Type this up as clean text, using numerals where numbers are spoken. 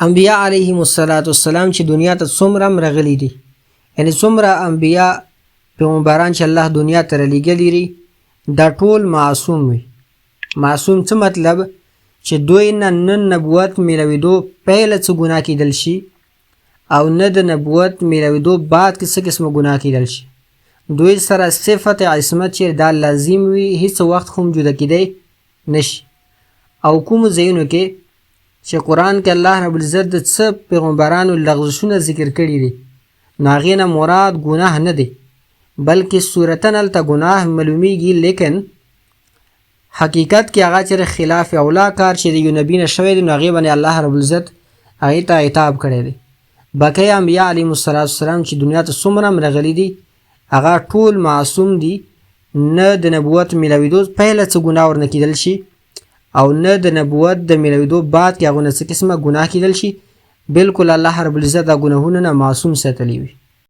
انبیاء علیهم السلام چې دنیا ته څومره راغلي دي، یعنی څومره انبیاء پیغمبران چې الله دنیا ته رالیږلي دي دا ټول معصوم وي. معصوم څه مطلب؟ چې دوی نه نبوت میلوېدو پیله څه ګناه کیدل شي او نه د نبوت میلوېدو بعد کې څه قسمه ګناه کیدل شي. دوی سره صفت عصمت چې دا لازم وي، هیڅ وخت هم جدا کیدی نشي. او کوم ځایونو کې چې قرآن کې الله رب العزت د څه پیغمبرانو لغزشونه ذکر کړي دي نو هغې نه مراد ګناه نه دی، بلکې صورتن هلته ګناه معلومیږي، لیکن حقیقت کې هغه چې خلاف اولا کار چې د یو نبي نه شوی دی نو هغې باندې الله رب العزت هغې ته عتاب کړی دی. بقیه انبیا علیهم السلام چې دنیا ته څومره هم راغلي دي هغه ټول معصوم دي، نه د نبوت میلوېدو پهله څه ګناه ورنه کیدل شي او نه د نبوت د میلوېدو بعد کې هغونه څه قسمه ګناه کیدل شي. بلکل الله رب العزت دا ګناهونه نه معصوم ساتلی وي.